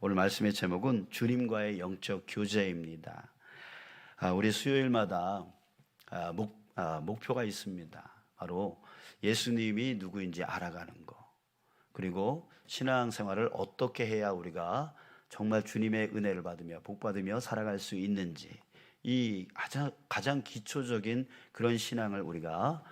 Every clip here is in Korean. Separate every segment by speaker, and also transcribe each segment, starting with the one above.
Speaker 1: 오늘 말씀의 제목은 주님과의 영적 교제입니다. 우리 수요일마다 목표가 있습니다. 바로 예수님이 누구인지 알아가는 거, 그리고 신앙생활을 어떻게 해야 우리가 정말 주님의 은혜를 받으며 복받으며 살아갈 수 있는지, 이 가장 기초적인 그런 신앙을 우리가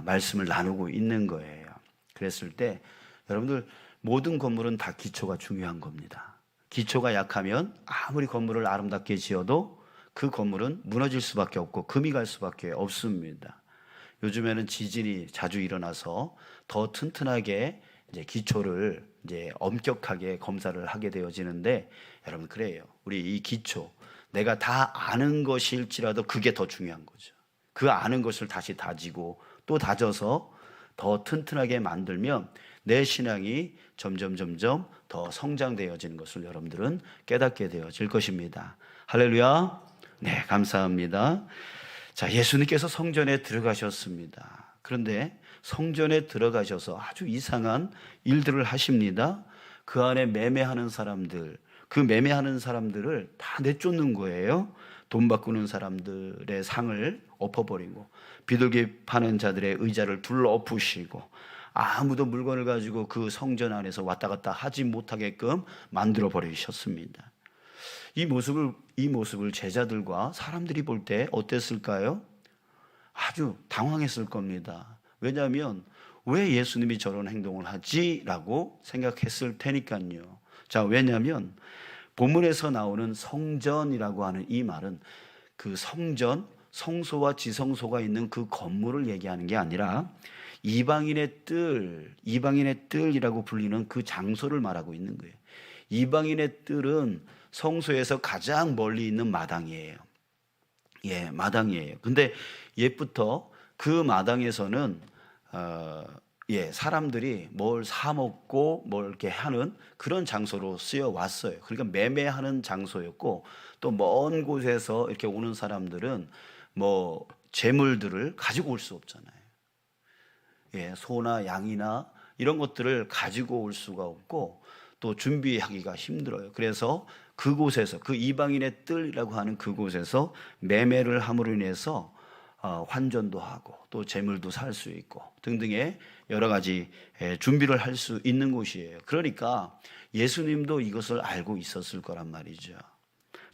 Speaker 1: 말씀을 나누고 있는 거예요. 그랬을 때 여러분들, 모든 건물은 다 기초가 중요한 겁니다. 기초가 약하면 아무리 건물을 아름답게 지어도 그 건물은 무너질 수밖에 없고 금이 갈 수밖에 없습니다. 요즘에는 지진이 자주 일어나서 더 튼튼하게 기초를 엄격하게 검사를 하게 되어지는데, 여러분 그래요. 우리 이 기초, 내가 다 아는 것일지라도 그게 더 중요한 거죠. 그 아는 것을 다시 다지고 또 다져서 더 튼튼하게 만들면 내 신앙이 점점 더 성장되어지는 것을 여러분들은 깨닫게 되어질 것입니다. 할렐루야. 네, 감사합니다. 자, 예수님께서 성전에 들어가셨습니다. 그런데 성전에 들어가셔서 아주 이상한 일들을 하십니다. 그 안에 매매하는 사람들, 그 매매하는 사람들을 다 내쫓는 거예요. 돈 바꾸는 사람들의 상을 엎어버리고, 비둘기 파는 자들의 의자를 둘러 엎으시고, 아무도 물건을 가지고 그 성전 안에서 왔다 갔다 하지 못하게끔 만들어 버리셨습니다. 이 모습을 제자들과 사람들이 볼 때 어땠을까요? 아주 당황했을 겁니다. 왜냐하면 왜 예수님이 저런 행동을 하지? 라고 생각했을 테니까요. 자, 왜냐하면 본문에서 나오는 성전이라고 하는 이 말은 그 성전, 성소와 지성소가 있는 그 건물을 얘기하는 게 아니라 이방인의 뜰이라고 불리는 그 장소를 말하고 있는 거예요. 이방인의 뜰은 성소에서 가장 멀리 있는 마당이에요. 예, 마당이에요. 근데 옛부터 그 마당에서는 사람들이 뭘 사 먹고 뭘 이렇게 하는 그런 장소로 쓰여 왔어요. 그러니까 매매하는 장소였고, 또 먼 곳에서 이렇게 오는 사람들은 뭐 재물들을 가지고 올 수 없잖아요. 예, 소나 양이나 이런 것들을 가지고 올 수가 없고 또 준비하기가 힘들어요. 그래서 그곳에서, 그 이방인의 뜰이라고 하는 그곳에서 매매를 함으로 인해서 환전도 하고 또 재물도 살 수 있고 등등의 여러 가지 준비를 할 수 있는 곳이에요. 그러니까 예수님도 이것을 알고 있었을 거란 말이죠.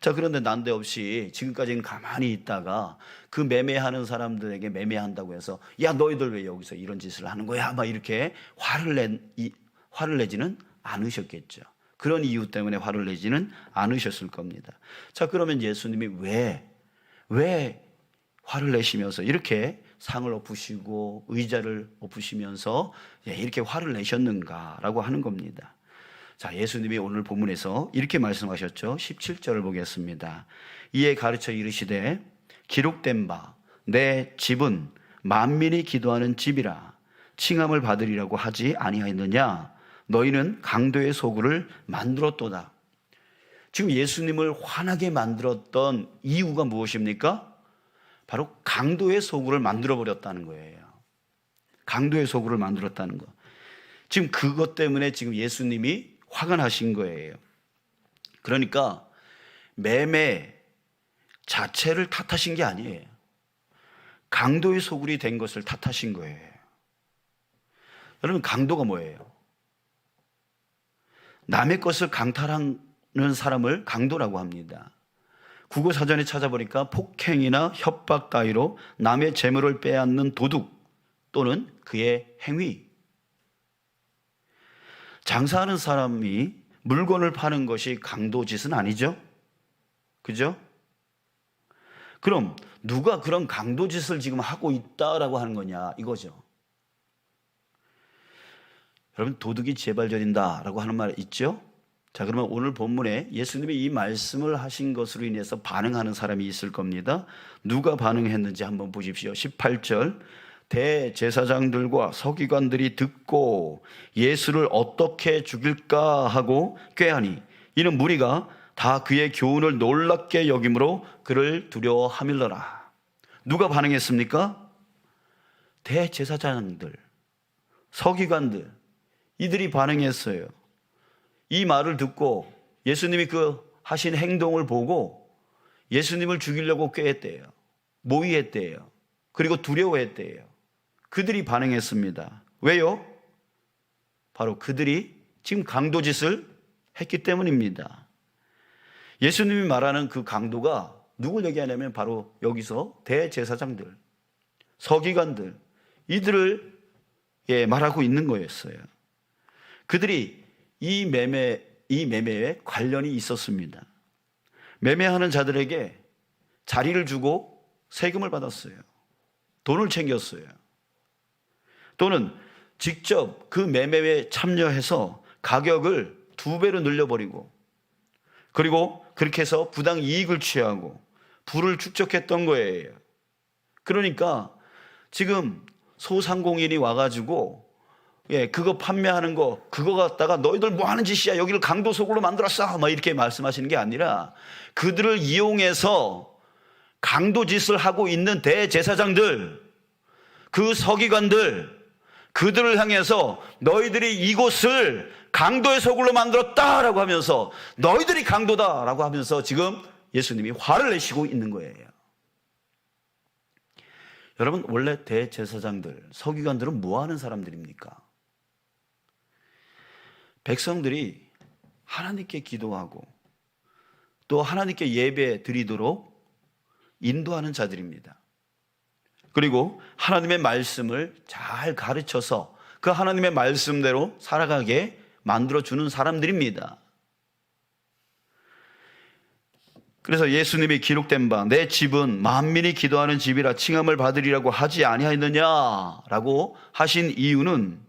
Speaker 1: 자, 그런데 난데없이 지금까지는 가만히 있다가 그 매매하는 사람들에게 매매한다고 해서, 야, 너희들 왜 여기서 이런 짓을 하는 거야? 막 이렇게 화를 내지는 않으셨겠죠. 그런 이유 때문에 화를 내지는 않으셨을 겁니다. 자, 그러면 예수님이 왜 화를 내시면서 이렇게 상을 엎으시고 의자를 엎으시면서 이렇게 화를 내셨는가라고 하는 겁니다. 자, 예수님이 오늘 본문에서 이렇게 말씀하셨죠. 17절을 보겠습니다. 이에 가르쳐 이르시되 기록된 바 내 집은 만민이 기도하는 집이라 칭함을 받으리라고 하지 아니하였느냐. 너희는 강도의 소굴을 만들었도다. 지금 예수님을 화나게 만들었던 이유가 무엇입니까? 바로 강도의 소굴을 만들어버렸다는 거예요. 강도의 소굴을 만들었다는 거. 지금 그것 때문에 지금 예수님이 화가 나신 거예요. 그러니까 매매 자체를 탓하신 게 아니에요. 강도의 소굴이 된 것을 탓하신 거예요. 여러분, 강도가 뭐예요? 남의 것을 강탈하는 사람을 강도라고 합니다. 국어사전에 찾아보니까 폭행이나 협박 따위로 남의 재물을 빼앗는 도둑 또는 그의 행위. 장사하는 사람이 물건을 파는 것이 강도 짓은 아니죠? 그죠? 그럼 누가 그런 강도 짓을 지금 하고 있다라고 하는 거냐 이거죠. 여러분, 도둑이 재발절인다라고 하는 말 있죠? 자, 그러면 오늘 본문에 예수님이 이 말씀을 하신 것으로 인해서 반응하는 사람이 있을 겁니다. 누가 반응했는지 한번 보십시오. 18절. 대제사장들과 서기관들이 듣고 예수를 어떻게 죽일까 하고 꾀하니 이는 무리가 다 그의 교훈을 놀랍게 여김으로 그를 두려워하밀러라. 누가 반응했습니까? 대제사장들, 서기관들, 이들이 반응했어요. 이 말을 듣고 예수님이 그 하신 행동을 보고 예수님을 죽이려고 꾀했대요. 모의했대요. 그리고 두려워했대요. 그들이 반응했습니다. 왜요? 바로 그들이 지금 강도짓을 했기 때문입니다. 예수님이 말하는 그 강도가 누굴 얘기하냐면 바로 여기서 대제사장들, 서기관들, 이들을 말하고 있는 거였어요. 그들이 이 매매에 관련이 있었습니다. 매매하는 자들에게 자리를 주고 세금을 받았어요. 돈을 챙겼어요. 또는 직접 그 매매에 참여해서 가격을 2배로 늘려버리고, 그리고 그렇게 해서 부당 이익을 취하고 부를 축적했던 거예요. 그러니까 지금 소상공인이 와가지고 그거 판매하는 거, 그거 갖다가 너희들 뭐 하는 짓이야, 여기를 강도소굴로 만들었어, 막 이렇게 말씀하시는 게 아니라 그들을 이용해서 강도짓을 하고 있는 대제사장들, 그 서기관들, 그들을 향해서 너희들이 이곳을 강도의 소굴로 만들었다라고 하면서 너희들이 강도다라고 하면서 지금 예수님이 화를 내시고 있는 거예요. 여러분, 원래 대제사장들, 서기관들은 뭐 하는 사람들입니까? 백성들이 하나님께 기도하고 또 하나님께 예배 드리도록 인도하는 자들입니다. 그리고 하나님의 말씀을 잘 가르쳐서 그 하나님의 말씀대로 살아가게 만들어주는 사람들입니다. 그래서 예수님이 기록된 바 내 집은 만민이 기도하는 집이라 칭함을 받으리라고 하지 아니하였느냐라고 하신 이유는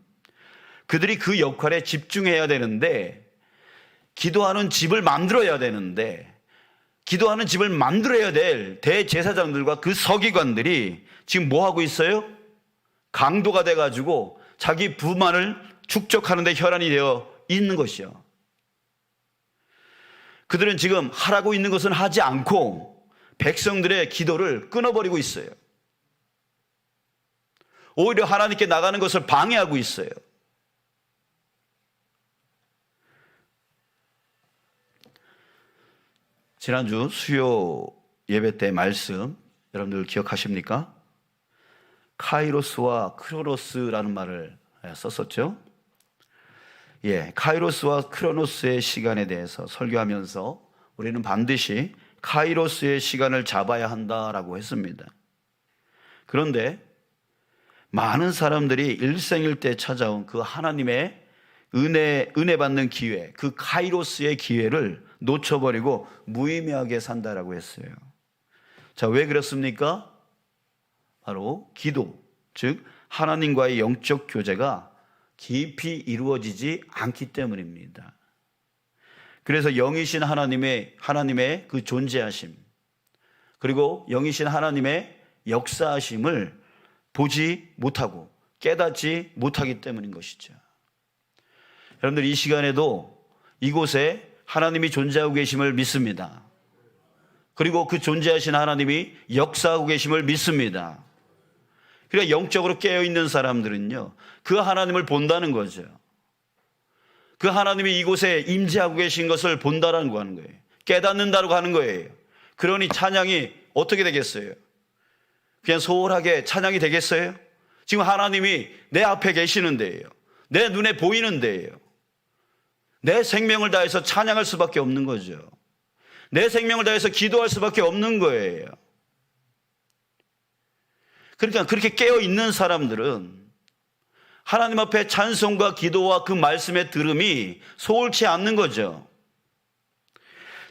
Speaker 1: 그들이 그 역할에 집중해야 되는데, 기도하는 집을 만들어야 되는데, 기도하는 집을 만들어야 될 대제사장들과 그 서기관들이 지금 뭐 하고 있어요? 강도가 돼가지고 자기 부만을 축적하는 데 혈안이 되어 있는 것이요. 그들은 지금 하라고 있는 것은 하지 않고 백성들의 기도를 끊어버리고 있어요. 오히려 하나님께 나가는 것을 방해하고 있어요. 지난주 수요 예배 때 말씀 여러분들 기억하십니까? 카이로스와 크로노스라는 말을 썼었죠. 카이로스와 크로노스의 시간에 대해서 설교하면서 우리는 반드시 카이로스의 시간을 잡아야 한다라고 했습니다. 그런데 많은 사람들이 일생일대 찾아온 그 하나님의 은혜 받는 기회, 그 카이로스의 기회를 놓쳐버리고 무의미하게 산다라고 했어요. 자, 왜 그렇습니까? 바로 기도, 즉 하나님과의 영적 교제가 깊이 이루어지지 않기 때문입니다. 그래서 영이신 하나님의 그 존재하심, 그리고 영이신 하나님의 역사하심을 보지 못하고 깨닫지 못하기 때문인 것이죠. 여러분들, 이 시간에도 이곳에 하나님이 존재하고 계심을 믿습니다. 그리고 그 존재하신 하나님이 역사하고 계심을 믿습니다. 그러니까 영적으로 깨어있는 사람들은요, 그 하나님을 본다는 거죠. 그 하나님이 이곳에 임재하고 계신 것을 본다라는 거 하는 거예요. 깨닫는다고 하는 거예요. 그러니 찬양이 어떻게 되겠어요? 그냥 소홀하게 찬양이 되겠어요? 지금 하나님이 내 앞에 계시는데요, 내 눈에 보이는데요, 내 생명을 다해서 찬양할 수밖에 없는 거죠. 내 생명을 다해서 기도할 수밖에 없는 거예요. 그러니까 그렇게 깨어있는 사람들은 하나님 앞에 찬송과 기도와 그 말씀의 들음이 소홀치 않는 거죠.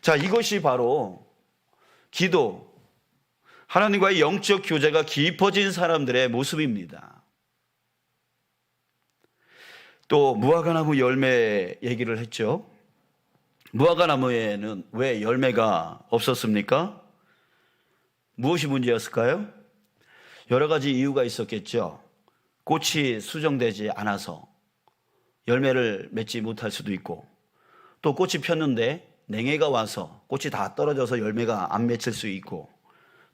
Speaker 1: 자, 이것이 바로 기도, 하나님과의 영적 교제가 깊어진 사람들의 모습입니다. 또 무화과나무 열매 얘기를 했죠. 무화과나무에는 왜 열매가 없었습니까? 무엇이 문제였을까요? 여러 가지 이유가 있었겠죠. 꽃이 수정되지 않아서 열매를 맺지 못할 수도 있고, 또 꽃이 폈는데 냉해가 와서 꽃이 다 떨어져서 열매가 안 맺힐 수 있고,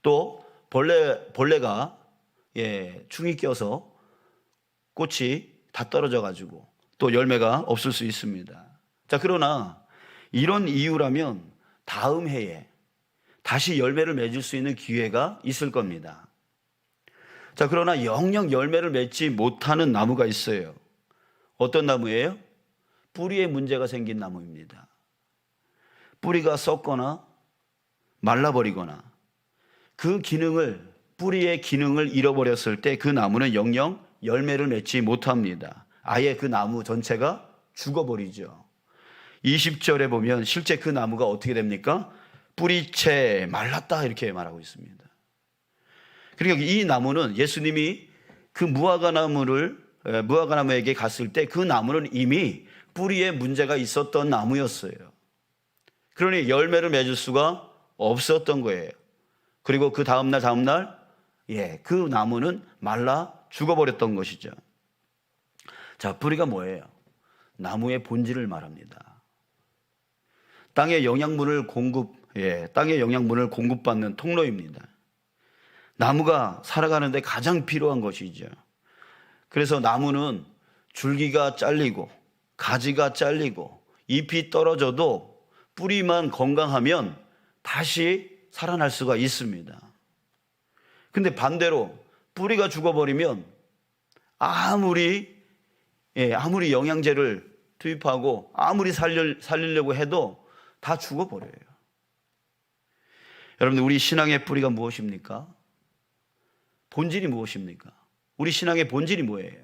Speaker 1: 또 벌레가 충이 껴서 꽃이 다 떨어져 가지고 또 열매가 없을 수 있습니다. 자, 그러나 이런 이유라면 다음 해에 다시 열매를 맺을 수 있는 기회가 있을 겁니다. 자, 그러나 영영 열매를 맺지 못하는 나무가 있어요. 어떤 나무예요? 뿌리에 문제가 생긴 나무입니다. 뿌리가 썩거나 말라버리거나 그 뿌리의 기능을 잃어버렸을 때 그 나무는 영영 열매를 맺지 못합니다. 아예 그 나무 전체가 죽어버리죠. 20절에 보면 실제 그 나무가 어떻게 됩니까? 뿌리채 말랐다 이렇게 말하고 있습니다. 그러니까 이 나무는 예수님이 그 무화과나무에게 갔을 때 그 나무는 이미 뿌리에 문제가 있었던 나무였어요. 그러니 열매를 맺을 수가 없었던 거예요. 그리고 그 다음날 그 나무는 말라 죽어버렸던 것이죠. 자, 뿌리가 뭐예요? 나무의 본질을 말합니다. 땅의 영양분을 공급받는 통로입니다. 나무가 살아가는데 가장 필요한 것이죠. 그래서 나무는 줄기가 잘리고 가지가 잘리고 잎이 떨어져도 뿌리만 건강하면 다시 살아날 수가 있습니다. 근데 반대로 뿌리가 죽어버리면 아무리 영양제를 투입하고 아무리 살리려고 해도 다 죽어버려요. 여러분들, 우리 신앙의 뿌리가 무엇입니까? 본질이 무엇입니까? 우리 신앙의 본질이 뭐예요?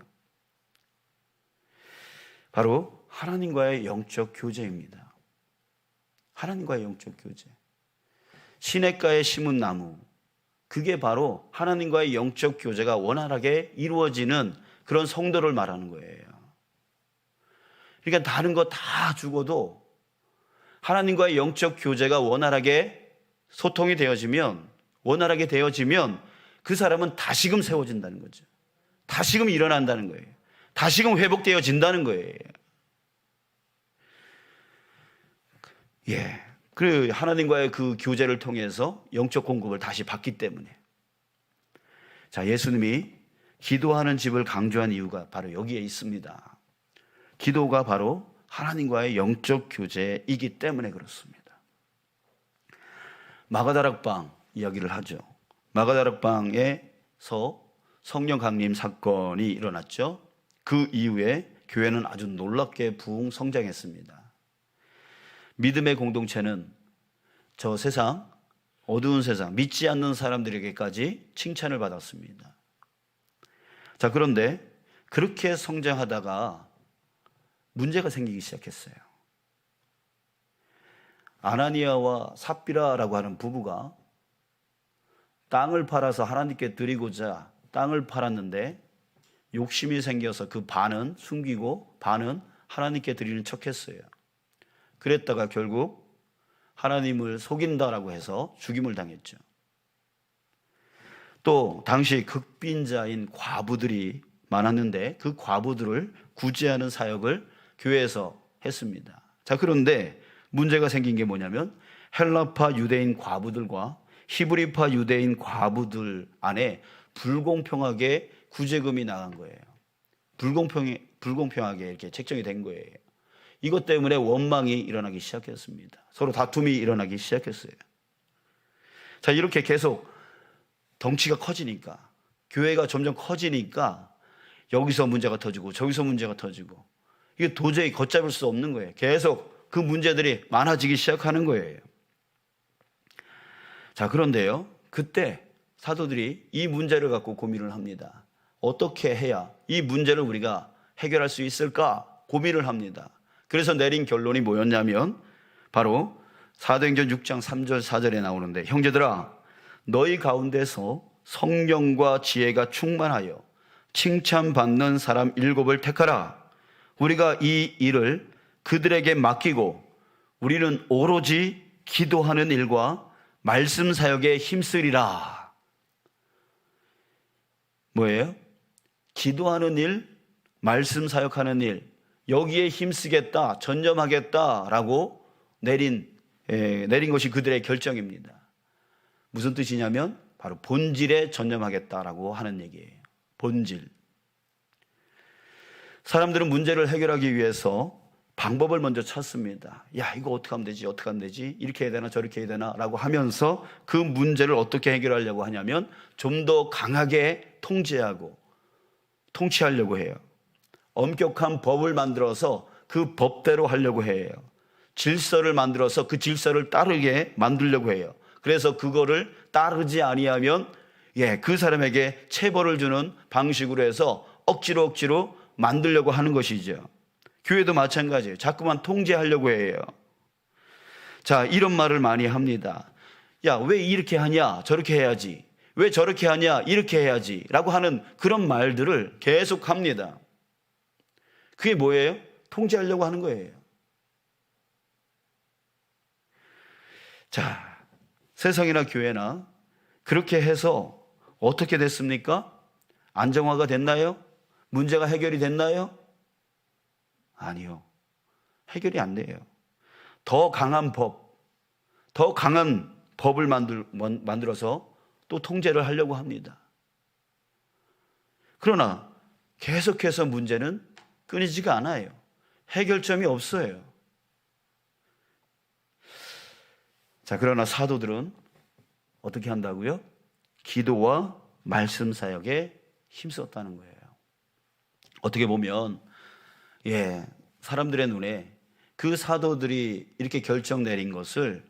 Speaker 1: 바로 하나님과의 영적 교제입니다. 하나님과의 영적 교제. 시냇가에 심은 나무, 그게 바로 하나님과의 영적 교제가 원활하게 이루어지는 그런 성도를 말하는 거예요. 그러니까 다른 거 다 죽어도 하나님과의 영적 교제가 원활하게 되어지면 그 사람은 다시금 세워진다는 거죠. 다시금 일어난다는 거예요. 다시금 회복되어진다는 거예요. 그 하나님과의 그 교제를 통해서 영적 공급을 다시 받기 때문에. 자, 예수님이 기도하는 집을 강조한 이유가 바로 여기에 있습니다. 기도가 바로 하나님과의 영적 교제이기 때문에 그렇습니다. 마가다락방 이야기를 하죠. 마가다락방에서 성령 강림 사건이 일어났죠. 그 이후에 교회는 아주 놀랍게 부흥 성장했습니다. 믿음의 공동체는 저 세상, 어두운 세상, 믿지 않는 사람들에게까지 칭찬을 받았습니다. 자, 그런데 그렇게 성장하다가 문제가 생기기 시작했어요. 아나니아와 삽비라라고 하는 부부가 땅을 팔아서 하나님께 드리고자 땅을 팔았는데 욕심이 생겨서 그 반은 숨기고 반은 하나님께 드리는 척했어요. 그랬다가 결국 하나님을 속인다라고 해서 죽임을 당했죠. 또 당시 극빈자인 과부들이 많았는데 그 과부들을 구제하는 사역을 교회에서 했습니다. 자, 그런데 문제가 생긴 게 뭐냐면 헬라파 유대인 과부들과 히브리파 유대인 과부들 안에 불공평하게 구제금이 나간 거예요. 불공평하게 이렇게 책정이 된 거예요. 이것 때문에 원망이 일어나기 시작했습니다. 서로 다툼이 일어나기 시작했어요. 자, 이렇게 계속 덩치가 커지니까, 교회가 점점 커지니까 여기서 문제가 터지고 저기서 문제가 터지고 이게 도저히 걷잡을 수 없는 거예요. 계속 그 문제들이 많아지기 시작하는 거예요. 자, 그런데요, 그때 사도들이 이 문제를 갖고 고민을 합니다. 어떻게 해야 이 문제를 우리가 해결할 수 있을까 고민을 합니다. 그래서 내린 결론이 뭐였냐면 바로 사도행전 6장 3절 4절에 나오는데, 형제들아 너희 가운데서 성령과 지혜가 충만하여 칭찬받는 사람 7을 택하라. 우리가 이 일을 그들에게 맡기고 우리는 오로지 기도하는 일과 말씀 사역에 힘쓰리라. 뭐예요? 기도하는 일, 말씀 사역하는 일, 여기에 힘쓰겠다, 전념하겠다라고 내린 것이 그들의 결정입니다. 무슨 뜻이냐면 바로 본질에 전념하겠다라고 하는 얘기예요. 본질. 사람들은 문제를 해결하기 위해서 방법을 먼저 찾습니다. 야, 이거 어떻게 하면 되지? 어떻게 하면 되지? 이렇게 해야 되나 저렇게 해야 되나? 라고 하면서 그 문제를 어떻게 해결하려고 하냐면 좀 더 강하게 통치하려고 해요. 엄격한 법을 만들어서 그 법대로 하려고 해요. 질서를 만들어서 그 질서를 따르게 만들려고 해요. 그래서 그거를 따르지 아니하면 그 사람에게 체벌을 주는 방식으로 해서 억지로 만들려고 하는 것이죠. 교회도 마찬가지예요. 자꾸만 통제하려고 해요. 자, 이런 말을 많이 합니다. 야, 왜 이렇게 하냐? 저렇게 해야지. 왜 저렇게 하냐? 이렇게 해야지. 라고 하는 그런 말들을 계속 합니다. 그게 뭐예요? 통제하려고 하는 거예요. 자, 세상이나 교회나 그렇게 해서 어떻게 됐습니까? 안정화가 됐나요? 문제가 해결이 됐나요? 아니요. 해결이 안 돼요. 더 강한 법을 만들어서 또 통제를 하려고 합니다. 그러나 계속해서 문제는 끊이지가 않아요. 해결점이 없어요. 자, 그러나 사도들은 어떻게 한다고요? 기도와 말씀 사역에 힘썼다는 거예요. 어떻게 보면 사람들의 눈에 그 사도들이 이렇게 결정 내린 것을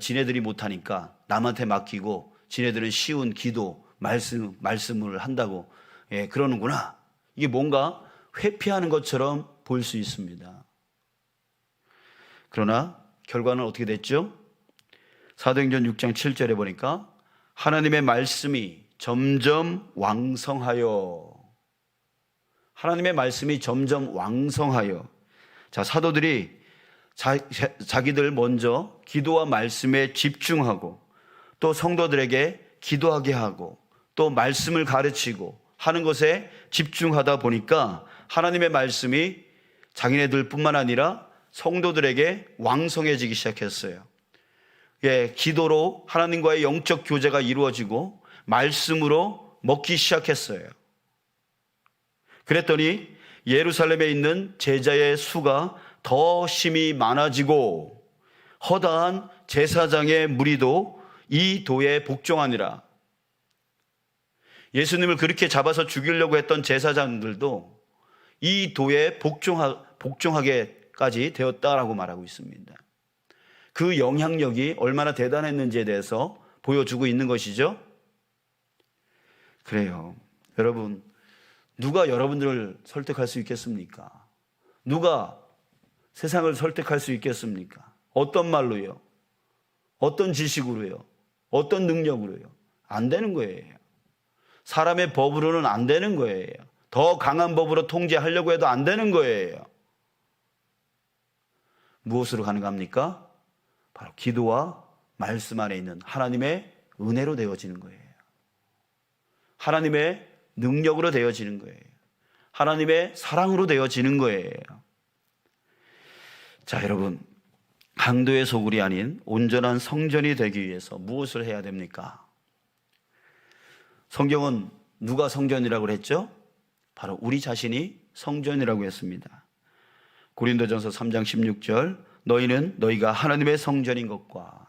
Speaker 1: 지네들이 못하니까 남한테 맡기고 지네들은 쉬운 기도, 말씀을 한다고 그러는구나. 이게 뭔가 회피하는 것처럼 보일 수 있습니다. 그러나 결과는 어떻게 됐죠? 사도행전 6장 7절에 보니까 하나님의 말씀이 점점 왕성하여 자, 사도들이 자기들 먼저 기도와 말씀에 집중하고 또 성도들에게 기도하게 하고 또 말씀을 가르치고 하는 것에 집중하다 보니까 하나님의 말씀이 자기네들뿐만 아니라 성도들에게 왕성해지기 시작했어요. 기도로 하나님과의 영적 교제가 이루어지고 말씀으로 먹기 시작했어요. 그랬더니 예루살렘에 있는 제자의 수가 더 심히 많아지고 허다한 제사장의 무리도 이 도에 복종하니라. 예수님을 그렇게 잡아서 죽이려고 했던 제사장들도 이 도에 복종하게까지 되었다라고 말하고 있습니다. 그 영향력이 얼마나 대단했는지에 대해서 보여주고 있는 것이죠. 그래요. 여러분, 누가 여러분들을 설득할 수 있겠습니까? 누가 세상을 설득할 수 있겠습니까? 어떤 말로요? 어떤 지식으로요? 어떤 능력으로요? 안 되는 거예요. 사람의 법으로는 안 되는 거예요. 더 강한 법으로 통제하려고 해도 안 되는 거예요. 무엇으로 가능합니까? 바로 기도와 말씀 안에 있는 하나님의 은혜로 되어지는 거예요. 하나님의 능력으로 되어지는 거예요. 하나님의 사랑으로 되어지는 거예요. 자, 여러분, 강도의 소굴이 아닌 온전한 성전이 되기 위해서 무엇을 해야 됩니까? 성경은 누가 성전이라고 했죠? 바로 우리 자신이 성전이라고 했습니다. 고린도전서 3장 16절, 너희는 너희가 하나님의 성전인 것과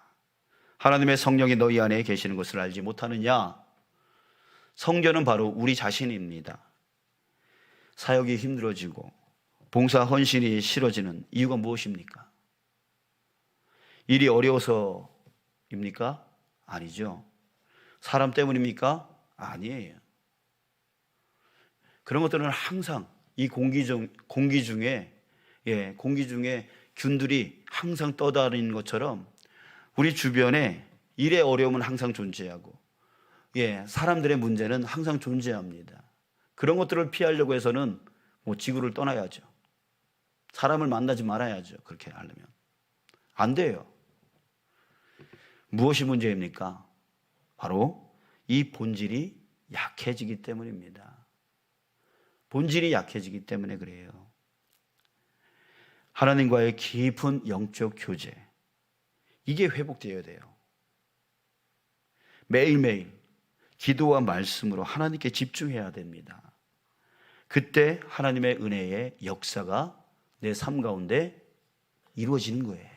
Speaker 1: 하나님의 성령이 너희 안에 계시는 것을 알지 못하느냐? 성전은 바로 우리 자신입니다. 사역이 힘들어지고 봉사 헌신이 싫어지는 이유가 무엇입니까? 일이 어려워서입니까? 아니죠. 사람 때문입니까? 아니에요. 그런 것들은 항상 이 공기 중에 균들이 항상 떠다니는 것처럼 우리 주변에 일의 어려움은 항상 존재하고 사람들의 문제는 항상 존재합니다. 그런 것들을 피하려고 해서는 지구를 떠나야죠. 사람을 만나지 말아야죠. 그렇게 하려면 안 돼요. 무엇이 문제입니까? 바로 이 본질이 약해지기 때문입니다. 본질이 약해지기 때문에 그래요. 하나님과의 깊은 영적 교제, 이게 회복되어야 돼요. 매일매일 기도와 말씀으로 하나님께 집중해야 됩니다. 그때 하나님의 은혜의 역사가 내 삶 가운데 이루어지는 거예요.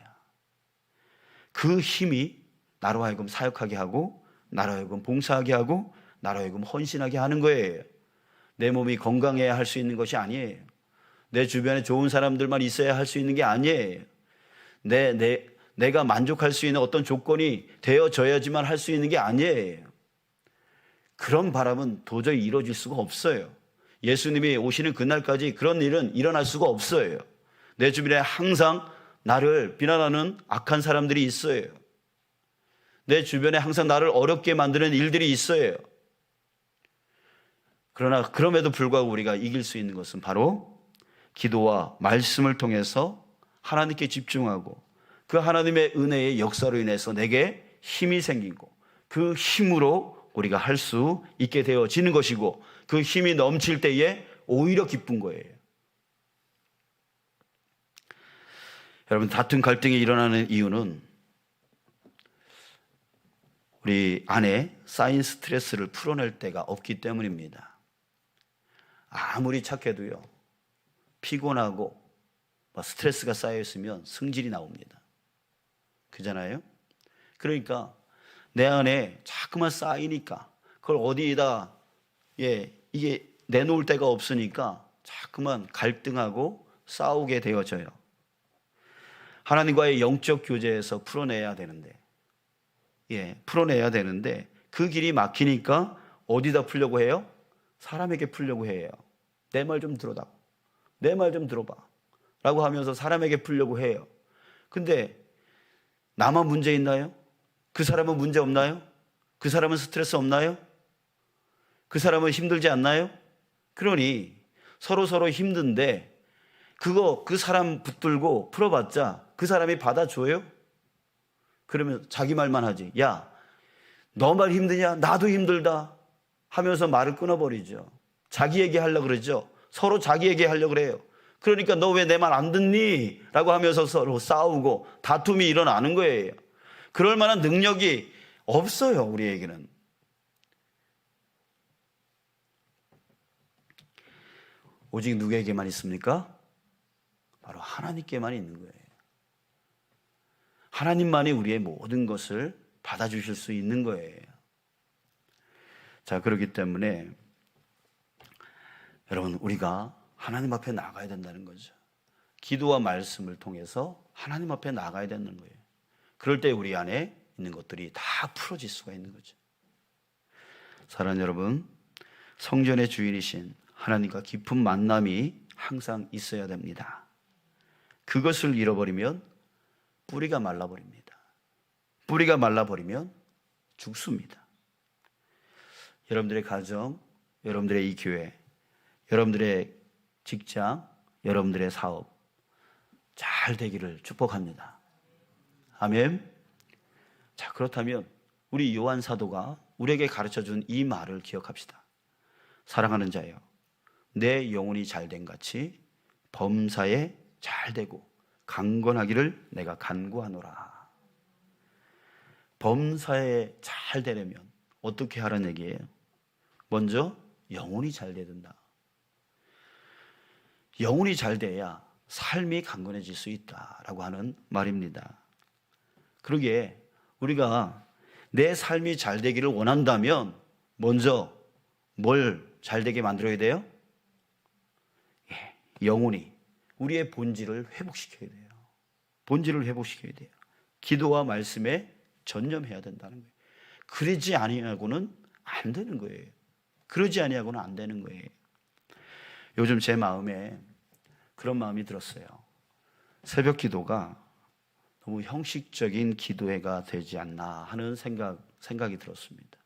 Speaker 1: 그 힘이 나로 하여금 사역하게 하고, 나로 하여금 봉사하게 하고, 나로 하여금 헌신하게 하는 거예요. 내 몸이 건강해야 할 수 있는 것이 아니에요. 내 주변에 좋은 사람들만 있어야 할 수 있는 게 아니에요. 내가 만족할 수 있는 어떤 조건이 되어져야지만 할 수 있는 게 아니에요. 그런 바람은 도저히 이루어질 수가 없어요. 예수님이 오시는 그날까지 그런 일은 일어날 수가 없어요. 내 주변에 항상 나를 비난하는 악한 사람들이 있어요. 내 주변에 항상 나를 어렵게 만드는 일들이 있어요. 그러나 그럼에도 불구하고 우리가 이길 수 있는 것은 바로 기도와 말씀을 통해서 하나님께 집중하고, 그 하나님의 은혜의 역사로 인해서 내게 힘이 생기고, 그 힘으로 우리가 할 수 있게 되어지는 것이고, 그 힘이 넘칠 때에 오히려 기쁜 거예요. 여러분, 다툼 갈등이 일어나는 이유는 우리 안에 쌓인 스트레스를 풀어낼 때가 없기 때문입니다. 아무리 착해도요, 피곤하고 스트레스가 쌓여있으면 승질이 나옵니다. 그잖아요? 그러니까 내 안에 자꾸만 쌓이니까 그걸 어디에다 이게 내놓을 데가 없으니까 자꾸만 갈등하고 싸우게 되어져요. 하나님과의 영적 교제에서 풀어내야 되는데 그 길이 막히니까 어디다 풀려고 해요? 사람에게 풀려고 해요. 내 말 좀 들어봐. 내 말 좀 들어봐. 라고 하면서 사람에게 풀려고 해요. 근데 나만 문제 있나요? 그 사람은 문제 없나요? 그 사람은 스트레스 없나요? 그 사람은 힘들지 않나요? 그러니 서로 힘든데 그 사람 붙들고 풀어봤자 그 사람이 받아줘요? 그러면 자기 말만 하지. 야, 너 말 힘드냐? 나도 힘들다 하면서 말을 끊어버리죠. 자기 얘기하려고 그러죠. 서로 자기 얘기하려고 그래요. 그러니까 너 왜 내 말 안 듣니? 라고 하면서 서로 싸우고 다툼이 일어나는 거예요. 그럴 만한 능력이 없어요, 우리에게는. 오직 누구에게만 있습니까? 바로 하나님께만 있는 거예요. 하나님만이 우리의 모든 것을 받아주실 수 있는 거예요. 자, 그렇기 때문에 여러분, 우리가 하나님 앞에 나가야 된다는 거죠. 기도와 말씀을 통해서 하나님 앞에 나가야 되는 거예요. 그럴 때 우리 안에 있는 것들이 다 풀어질 수가 있는 거죠. 사랑하는 여러분, 성전의 주인이신 하나님과 깊은 만남이 항상 있어야 됩니다. 그것을 잃어버리면 뿌리가 말라버립니다. 뿌리가 말라버리면 죽습니다. 여러분들의 가정, 여러분들의 이 교회, 여러분들의 직장, 여러분들의 사업 잘 되기를 축복합니다. 아멘. 자, 그렇다면 우리 요한 사도가 우리에게 가르쳐준 이 말을 기억합시다. 사랑하는 자여, 내 영혼이 잘된 같이 범사에 잘되고 강건하기를 내가 간구하노라. 범사에 잘 되려면 어떻게 하라는 얘기예요? 먼저 영혼이 잘 돼야 된다. 영혼이 잘 돼야 삶이 강건해질 수 있다라고 하는 말입니다. 그러기에 우리가 내 삶이 잘 되기를 원한다면 먼저 뭘 잘 되게 만들어야 돼요? 영혼이 우리의 본질을 회복시켜야 돼요. 본질을 회복시켜야 돼요. 기도와 말씀에 전념해야 된다는 거예요. 그러지 아니하고는 안 되는 거예요. 그러지 아니하고는 안 되는 거예요. 요즘 제 마음에 그런 마음이 들었어요. 새벽 기도가 너무 형식적인 기도회가 되지 않나 하는 생각이 들었습니다.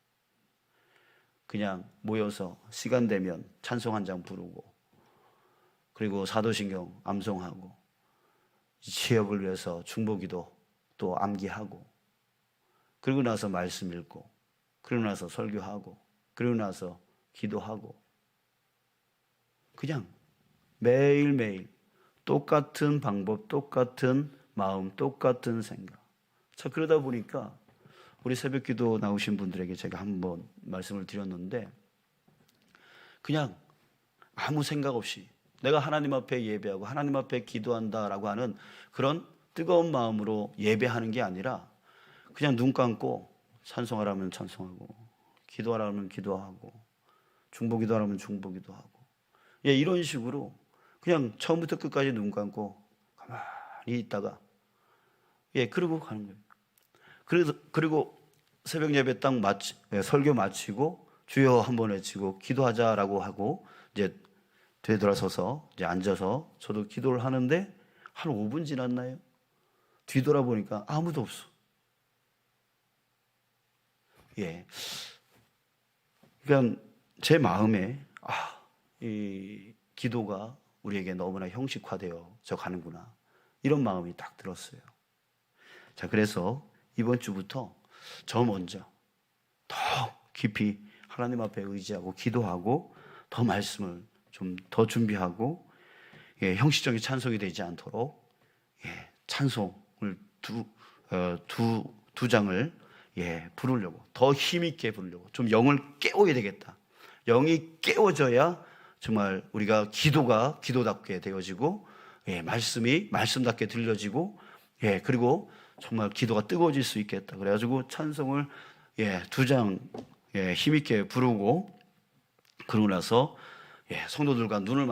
Speaker 1: 그냥 모여서 시간 되면 찬송 한 장 부르고, 그리고 사도신경 암송하고, 취업을 위해서 중보기도 또 암기하고, 그리고 나서 말씀 읽고, 그리고 나서 설교하고, 그리고 나서 기도하고, 그냥 매일매일 똑같은 방법, 똑같은 마음, 똑같은 생각. 자, 그러다 보니까 우리 새벽기도 나오신 분들에게 제가 한번 말씀을 드렸는데, 그냥 아무 생각 없이 내가 하나님 앞에 예배하고 하나님 앞에 기도한다라고 하는 그런 뜨거운 마음으로 예배하는 게 아니라 그냥 눈 감고 찬송하라면 찬송하고 기도하라면 기도하고 중보기도하라면 중보기도하고 이런 식으로 그냥 처음부터 끝까지 눈 감고 가만히 있다가 그러고 가는 거예요. 그리고 새벽 예배 딱 설교 마치고 주여 한번 외치고 기도하자라고 하고 이제 되돌아서서 이제 앉아서 저도 기도를 하는데 한 5분 지났나요? 뒤돌아보니까 아무도 없어. 그러니까 제 마음에 이 기도가 우리에게 너무나 형식화되어져 가는구나, 이런 마음이 딱 들었어요. 자, 그래서 이번 주부터 저 먼저 더 깊이 하나님 앞에 의지하고 기도하고 더 말씀을 좀 더 준비하고 형식적인 찬송이 되지 않도록 찬송을 두 장을 부르려고, 더 힘있게 부르려고, 좀 영을 깨워야 되겠다. 영이 깨워져야 정말 우리가 기도가 기도답게 되어지고 말씀이 말씀답게 들려지고 그리고 정말 기도가 뜨거워질 수 있겠다. 그래가지고 찬송을 두 장 힘있게 부르고, 그러고 나서 성도들과 눈을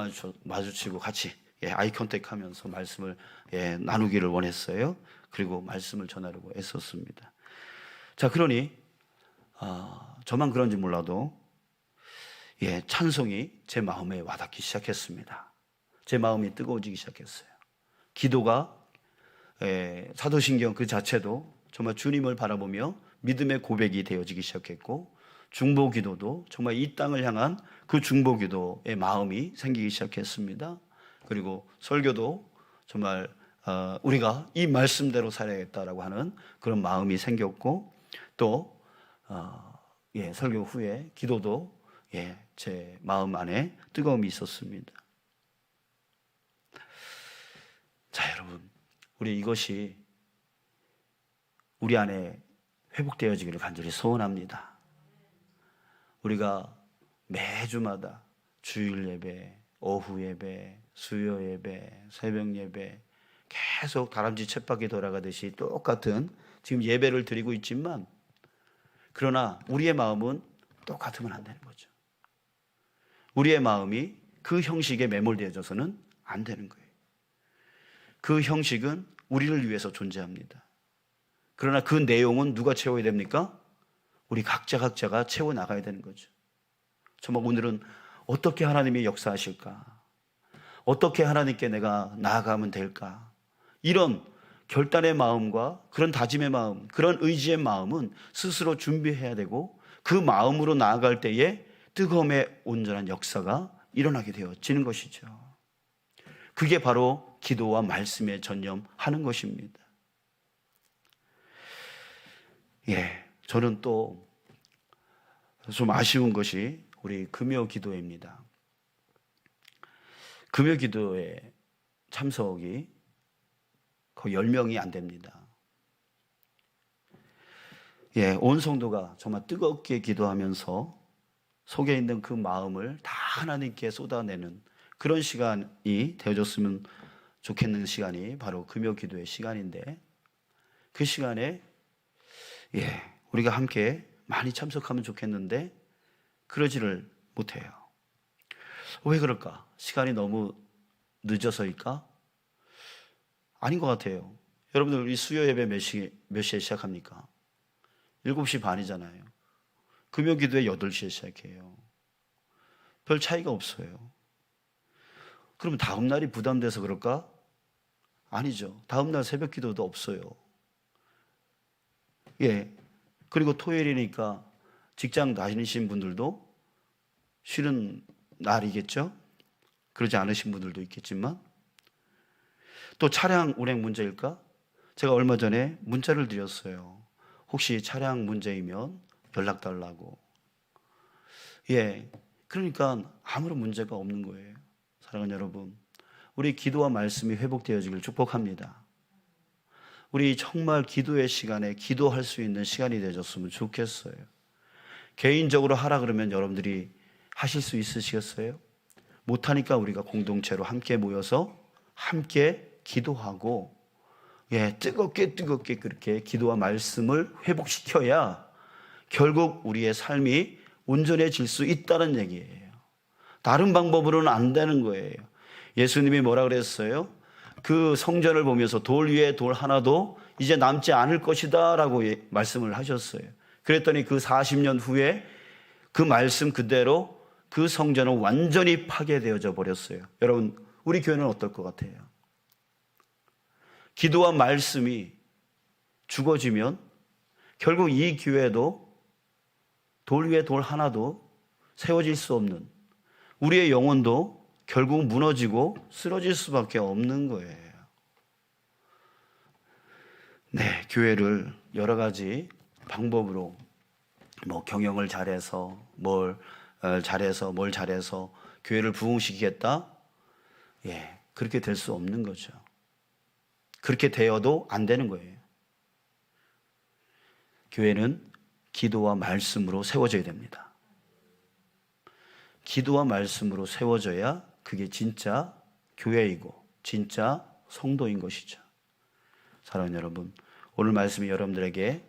Speaker 1: 마주치고 같이 아이 컨택하면서 말씀을 나누기를 원했어요. 그리고 말씀을 전하려고 애썼습니다. 자, 그러니 저만 그런지 몰라도 찬송이 제 마음에 와닿기 시작했습니다. 제 마음이 뜨거워지기 시작했어요. 기도가 사도신경 그 자체도 정말 주님을 바라보며 믿음의 고백이 되어지기 시작했고, 중보기도도 정말 이 땅을 향한 그 중보기도의 마음이 생기기 시작했습니다. 그리고 설교도 정말 우리가 이 말씀대로 살아야겠다라고 하는 그런 마음이 생겼고, 또 설교 후에 기도도 제 마음 안에 뜨거움이 있었습니다. 자, 여러분, 우리 이것이 우리 안에 회복되어지기를 간절히 소원합니다. 우리가 매주마다 주일 예배, 오후 예배, 수요 예배, 새벽 예배 계속 다람쥐 쳇바퀴 돌아가듯이 똑같은 지금 예배를 드리고 있지만, 그러나 우리의 마음은 똑같으면 안 되는 거죠. 우리의 마음이 그 형식에 매몰되어져서는 안 되는 거예요. 그 형식은 우리를 위해서 존재합니다. 그러나 그 내용은 누가 채워야 됩니까? 우리 각자가 채워나가야 되는 거죠. 정말 오늘은 어떻게 하나님이 역사하실까? 어떻게 하나님께 내가 나아가면 될까? 이런 결단의 마음과 그런 다짐의 마음, 그런 의지의 마음은 스스로 준비해야 되고, 그 마음으로 나아갈 때에 뜨거움의 온전한 역사가 일어나게 되어지는 것이죠. 그게 바로 기도와 말씀에 전념하는 것입니다. 저는 또 좀 아쉬운 것이 우리 금요 기도회입니다. 금요 기도회 참석이 거의 10명이 안 됩니다. 온 성도가 정말 뜨겁게 기도하면서 속에 있는 그 마음을 다 하나님께 쏟아내는 그런 시간이 되어줬으면 좋겠는 시간이 바로 금요 기도의 시간인데, 그 시간에 우리가 함께 많이 참석하면 좋겠는데 그러지를 못해요. 왜 그럴까? 시간이 너무 늦어서일까? 아닌 것 같아요. 여러분들, 우리 수요 예배 몇 시에 시작합니까? 7시 반이잖아요. 금요 기도회 8시에 시작해요. 별 차이가 없어요. 그러면 다음 날이 부담돼서 그럴까? 아니죠. 다음 날 새벽 기도도 없어요. 그리고 토요일이니까 직장 다니신 분들도 쉬는 날이겠죠? 그러지 않으신 분들도 있겠지만, 또 차량 운행 문제일까? 제가 얼마 전에 문자를 드렸어요. 혹시 차량 문제이면 연락 달라고. 그러니까 아무런 문제가 없는 거예요. 사랑하는 여러분, 우리 기도와 말씀이 회복되어지길 축복합니다. 우리 정말 기도의 시간에 기도할 수 있는 시간이 되어졌으면 좋겠어요. 개인적으로 하라 그러면 여러분들이 하실 수 있으시겠어요? 못하니까 우리가 공동체로 함께 모여서 함께 기도하고, 뜨겁게 그렇게 기도와 말씀을 회복시켜야 결국 우리의 삶이 온전해질 수 있다는 얘기예요. 다른 방법으로는 안 되는 거예요. 예수님이 뭐라 그랬어요? 그 성전을 보면서 돌 위에 돌 하나도 이제 남지 않을 것이다 라고 말씀을 하셨어요. 그랬더니 그 40년 후에 그 말씀 그대로 그 성전은 완전히 파괴되어져 버렸어요. 여러분, 우리 교회는 어떨 것 같아요? 기도와 말씀이 죽어지면 결국 이 교회도 돌 위에 돌 하나도 세워질 수 없는, 우리의 영혼도 결국 무너지고 쓰러질 수밖에 없는 거예요. 네, 교회를 여러 가지 방법으로 경영을 잘해서 뭘 잘해서 교회를 부흥시키겠다? 그렇게 될 수 없는 거죠. 그렇게 되어도 안 되는 거예요. 교회는 기도와 말씀으로 세워져야 됩니다. 기도와 말씀으로 세워져야 그게 진짜 교회이고 진짜 성도인 것이죠. 사랑하는 여러분, 오늘 말씀이 여러분들에게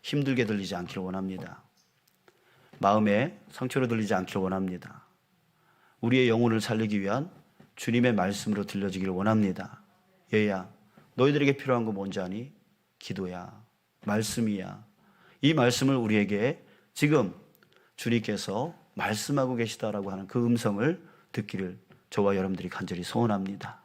Speaker 1: 힘들게 들리지 않기를 원합니다. 마음에 상처로 들리지 않기를 원합니다. 우리의 영혼을 살리기 위한 주님의 말씀으로 들려지기를 원합니다. 얘야, 너희들에게 필요한 거 뭔지 아니? 기도야, 말씀이야. 이 말씀을 우리에게 지금 주님께서 말씀하고 계시다라고 하는 그 음성을 듣기를 저와 여러분들이 간절히 소원합니다.